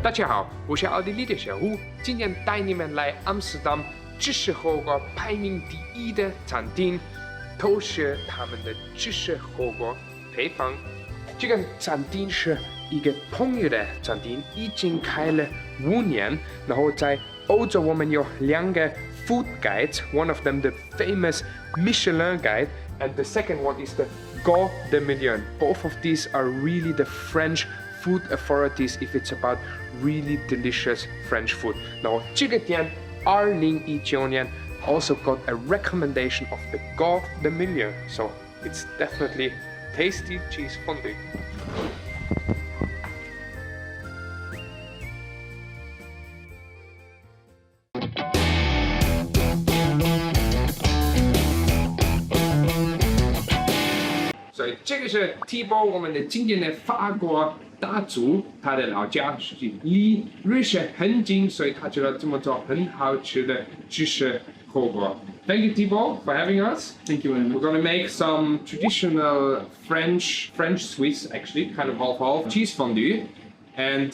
大家好，我是奥地利的小胡，今天带你们来阿姆斯特丹芝士火锅排名第一的餐厅，偷试他们的芝士火锅配方。这个餐厅是一个朋友的餐厅，已经开了5年。然后在欧洲，我们有2个 food guides. One of them the famous Michelin guide, and the second one is the Go de Million. Both of these are really the French food authorities if it's about really delicious French food. Now, 这个店2019年 also got a recommendation of the Go de Million, so it's definitely tasty cheese fondue.所以这个是 Thibault 我们的今天的法国大厨，他的老家是离瑞士很近，所以他知道这么做很好吃的芝士火锅。Thank you, Thibault, for having us. Thank you very much. We're gonna make some traditional French Swiss, actually, kind of half cheese fondue, and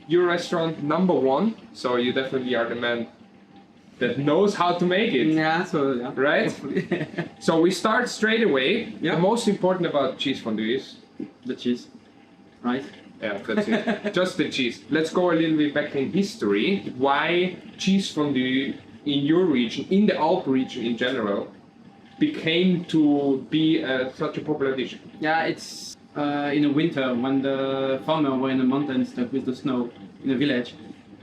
your restaurant #1, so you definitely are the man that knows how to make it. Yeah, Right? So we start straight away. Yeah. The most important about cheese fondue is the cheese, right? yeah, that's it. Just the cheese. Let's go a little bit back in history. Why cheese fondue in your region, in the Alp region in general, became to be such a popular dish? Yeah, it's in the winter when the farmers were in the mountains stuck with the snow in the village.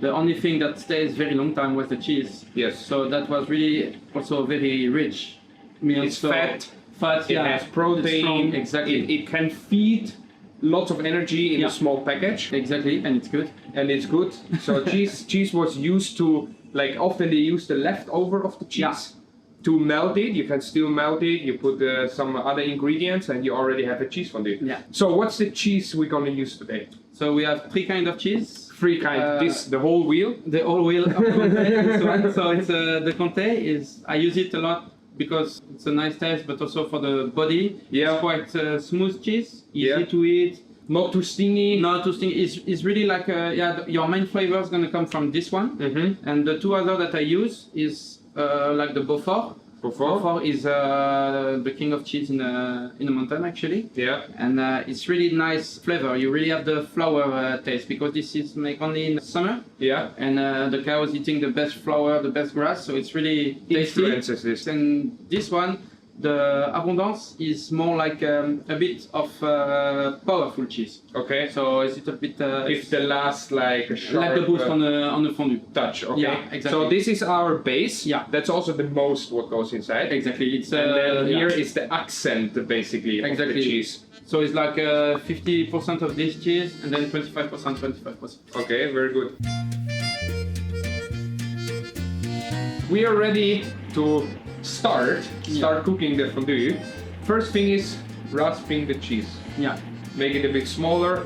The only thing that stays very long time was the cheese. Yes. So that was really also very rich meal. It's so fat. Fat. It Yeah. has protein. It's strong, exactly. It can feed lots of energy in a small package. Exactly, and it's good. And it's good. So cheese was used to, like, often they use the leftover of the cheese to melt it. You can still melt it. You put some other ingredients, and you already have a cheese fondue. Yeah. So what's the cheese we're gonna use today? So we have 3 kinds of cheese. 3 kinds. The whole wheel. The whole wheel of Comté, this one. So it's the Comté is I use it a lot because it's a nice taste, but also for the body. Yeah. It's quite smooth cheese, easy Yeah. to eat, Not too stingy. not too stingy. It's really like your main flavor is gonna come from this one, and the 2 other that I use is like the Beaufort. Beaufort is the king of cheese in the mountain actually. Yeah. And it's really nice flavor. You really have the flour taste because this is made only in the summer. Yeah. And the cow is eating the best flour, the best grass, so it's really tasty. Influences this. And this one, the abundance is more like a bit of powerful cheese. Okay. So it's a bit If the last like a sharp, like the boost on the fondue. touch. Okay. Yeah, exactly. So this is our base. Yeah. That's also the most what goes inside. Exactly. It's And then yeah. here is the accent basically of the cheese. So it's like 50% of this cheese and then 25%. Okay, very good. We are ready to start cooking the fondue. First thing is rasping the cheese. Yeah. Make it a bit smaller,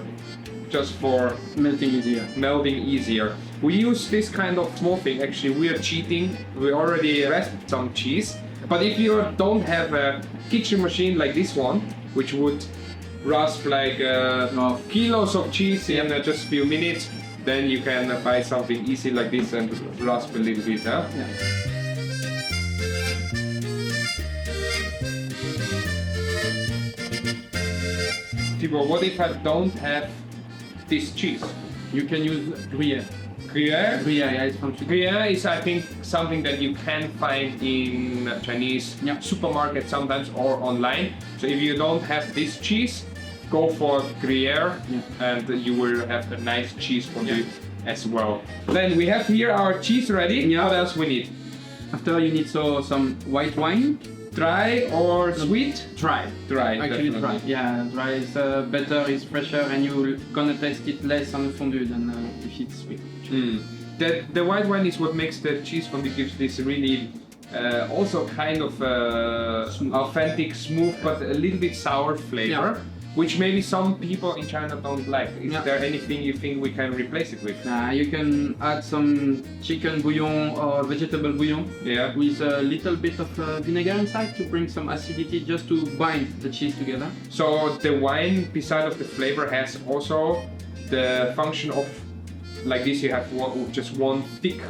just for Melting easier. melting easier. We use this kind of small thing. Actually, we are cheating. We already rasped some cheese. But if you don't have a kitchen machine like this one, which would rasp like kilos of cheese in just a few minutes, then you can buy something easy like this and rasp a little bit. Huh? Yeah. Thibault, what if I don't have this cheese? You can use Gruyere. Gruyere? Gruyere, yeah, it's from Chile. Gruyere is, I think, something that you can find in Chinese supermarkets sometimes or online. So if you don't have this cheese, go for Gruyere and you will have a nice cheese fondue as well. Then we have here our cheese ready. Yeah. What else we need? After you need some white wine. Dry or sweet? Dry. Dry. Actually definitely. dry. Yeah, dry is better, it's fresher, and you're gonna taste it less on the fondue than if it's sweet. The white wine is what makes the cheese fondue, gives this really also kind of authentic, smooth, but a little bit sour flavor. which maybe some people in China don't like. Is there anything you think we can replace it with? You can add some chicken bouillon or vegetable bouillon with a little bit of vinegar inside to bring some acidity, just to bind the cheese together. So the wine, beside of the flavor, has also the function of like this you have just one thick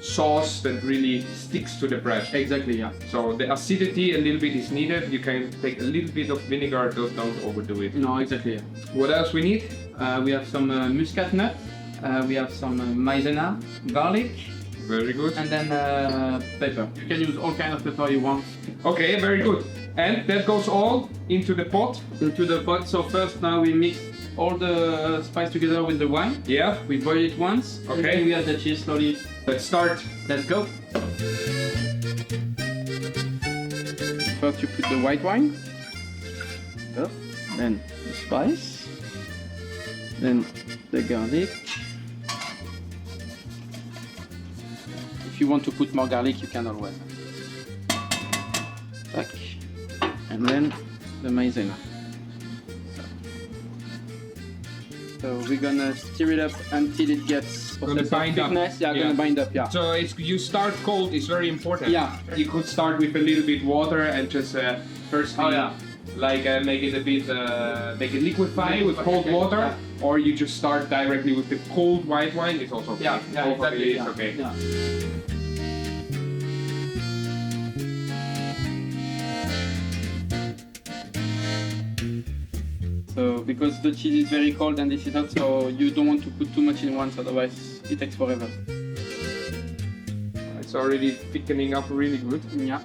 sauce that really sticks to the bread. Exactly, yeah. So the acidity a little bit is needed. You can take a little bit of vinegar, don't overdo it. No, exactly, yeah. What else we need? We have some muscat nut, we have some maizena, garlic, Very good. and then pepper. You can use all kind of pepper you want. Okay, very good. And that goes all into the pot? Into the pot. So first now we mix all the spice together with the wine. Yeah. We boil it once. Okay. And then we add the cheese slowly. Let's start. Let's go. First you put the white wine. Then the spice. Then the garlic. If you want to put more garlic, you can always. Tac. And then the maizena. So we're gonna stir it up until it gets Gonna bind up. thickness. Yeah, gonna bind up. Yeah. So you start cold is very important. Yeah. You could start with a little bit water and just first make it a bit make it liquefy with cold water, or you just start directly with the cold white wine. It's also okay. Yeah, exactly. It's okay. Yeah. So because the cheese is very cold and this is hot, so you don't want to put too much in once, otherwise it takes forever. It's already thickening up really good. Yeah.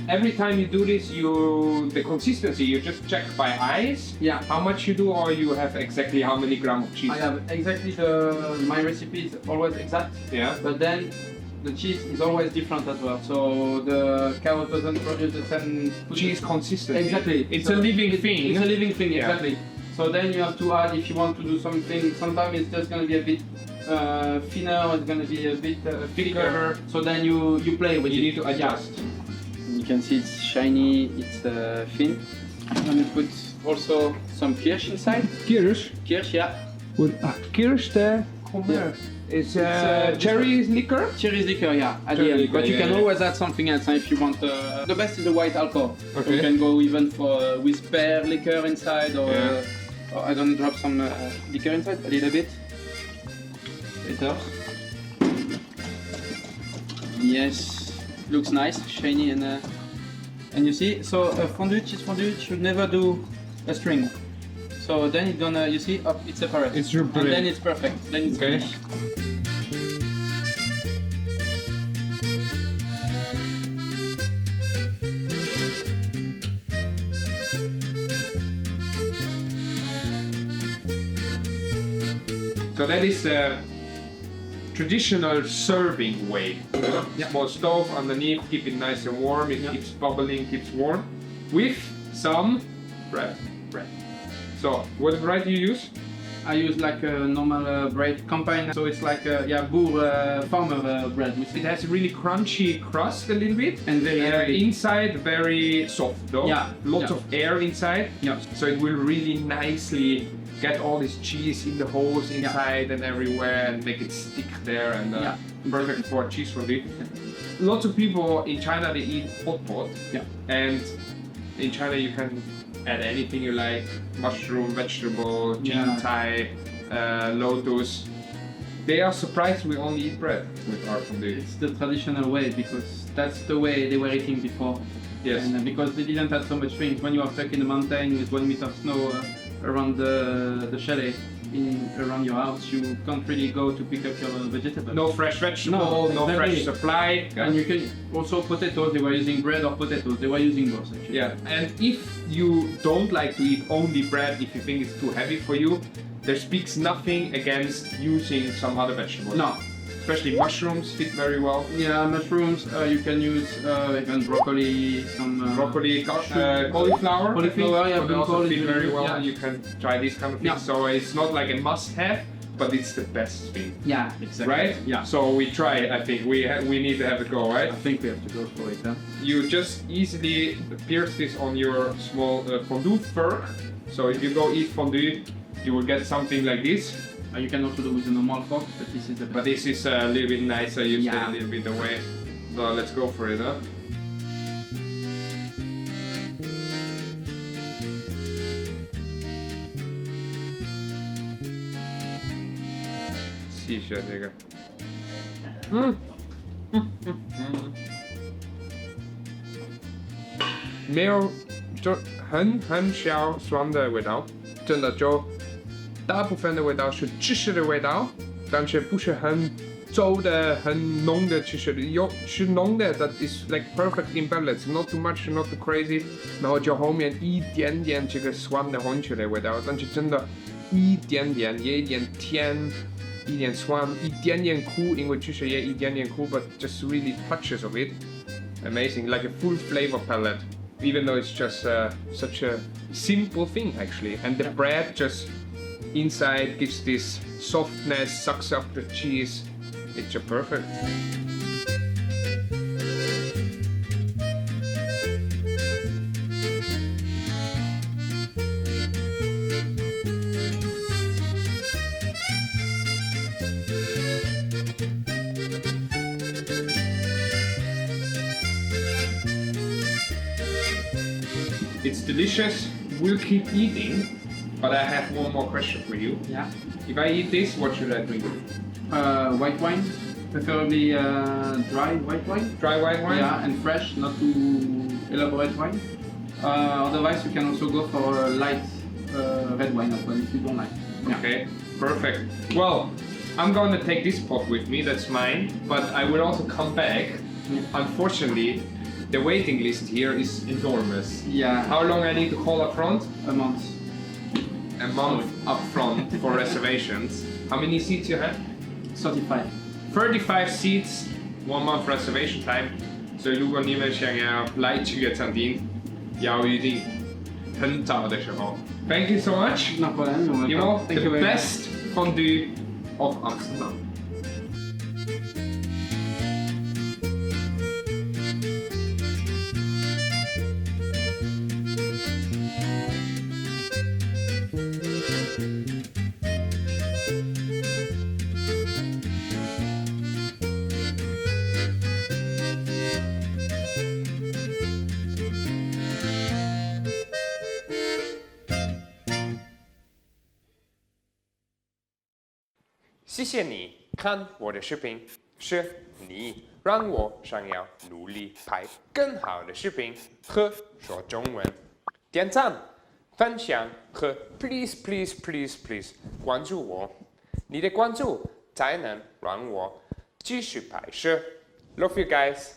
Every time you do this, the consistency you just check by eyes. Yeah. How much you do, or you have exactly how many grams of cheese? I have exactly my recipe is always exact. Yeah. But then the cheese is always different as well. So the cow doesn't produce the same Cheese consistency. Exactly. It's a living thing. It's a living thing, Yeah. exactly. So then you have to add, if you want to do something, sometimes it's just gonna be a bit thinner, it's gonna be a bit thicker. So then you play with it. You need to adjust. You can see it's shiny, it's thin. I'm gonna put also some kirsch inside. Kirsch? Kirsch, yeah. Kirsch there? Yeah. It's cherry cherry liquor? Cherry liquor, yeah, at Cherry the end. liquor, But you yeah, can yeah. always add something else if you want. The best is the white alcohol. So Okay. you can go even for with pear liquor inside, or, Yeah. or I'm gonna drop some liquor inside, a little bit. Later. Yes, looks nice, shiny, and you see. So cheese fondue should never do a string. So then it's gonna, you see, up it's separate. It's your and then it's perfect. Then it's Okay. finished. So that is the traditional serving way. Small stove underneath, keep it nice and warm. It keeps bubbling, keeps warm. With some bread. So what bread do you use? I use like a normal bread combine, so it's like boer farmer bread. It has a really crunchy crust a little bit, And very inside very soft dough. Yeah, Lots yeah. of air inside. Yeah. So it will really nicely get all this cheese in the holes inside and everywhere and make it stick there and perfect for cheese fondue. Lots of people in China they eat hot pot. Yeah. And in China you can add anything you like, mushroom, vegetable, Jeanne, Thai, lotus. They are surprised we only eat bread with our fondue. It's the traditional way because that's the way they were eating before. Yes. And because they didn't have so much things. When you are stuck in the mountain with 1 meter of snow around the chalet, around your house, you can't really go to pick up your vegetables. No fresh vegetable, no exactly. fresh supply. And you can also potatoes. They were using bread or potatoes. They were using both actually. Yeah, and if you don't like to eat only bread, if you think it's too heavy for you, there speaks nothing against using some other vegetables. No. Especially mushrooms fit very well. Yeah, mushrooms. You can use even broccoli, some Broccoli, cauliflower. Cauliflower, yeah, would also broccoli, fit very well. yeah. You can try these kind of things. Yeah. So it's not like a must-have, but it's the best thing. Yeah, exactly. Right? Yeah. So we try it. I think we need to have a go, right? I think we have to go for it. Huh? You just easily pierce this on your small fondue fork. So if you go eat fondue, you will get something like this. You can also do with a normal fork, but this is the best. But this is a little bit nicer, you stay Yeah. a little bit away. So let's go for it, huh? 试一下这个。没有，就很小酸的味道，真的就大部分的味道是芝士的味道，但是不是很走的很浓的芝士的，有是浓的 ，that is like perfect in balance, not too much, not too crazy， 然后就后面一点点这个酸的红曲的味道，但是真的，一点点也一点甜。一点酸，一点点苦，因为芝士也一点点苦 ，but just really touches of it, amazing, like a full flavor palette. Even though it's just such a simple thing actually, and the bread just inside gives this softness, sucks up the cheese. It's just perfect. It's delicious. We'll keep eating, but I have one more question for you. Yeah. If I eat this, what should I drink? White wine, preferably dry white wine. Dry white wine? Yeah, and fresh, not too elaborate wine. Otherwise, you can also go for a light red wine as well if you don't like. Yeah. Okay, perfect. Well, I'm going to take this pot with me, that's mine, but I will also come back. Yeah. Unfortunately, the waiting list here is enormous. Yeah. How long I need to call up front? A month. A month up front for reservations. How many seats you have? 35. 35 seats, 1 month reservation time. 所以如果你们想要来这个餐厅，要预定很早的时候。Thank you so much. No problem. You know, Thank the you very best fondue of Amsterdam. much. 谢谢你看我的视频，是你让我想要努力拍更好的视频和说中文。点赞、分享和 please please please please 关注我，你的关注才能让我继续拍摄。Love you guys.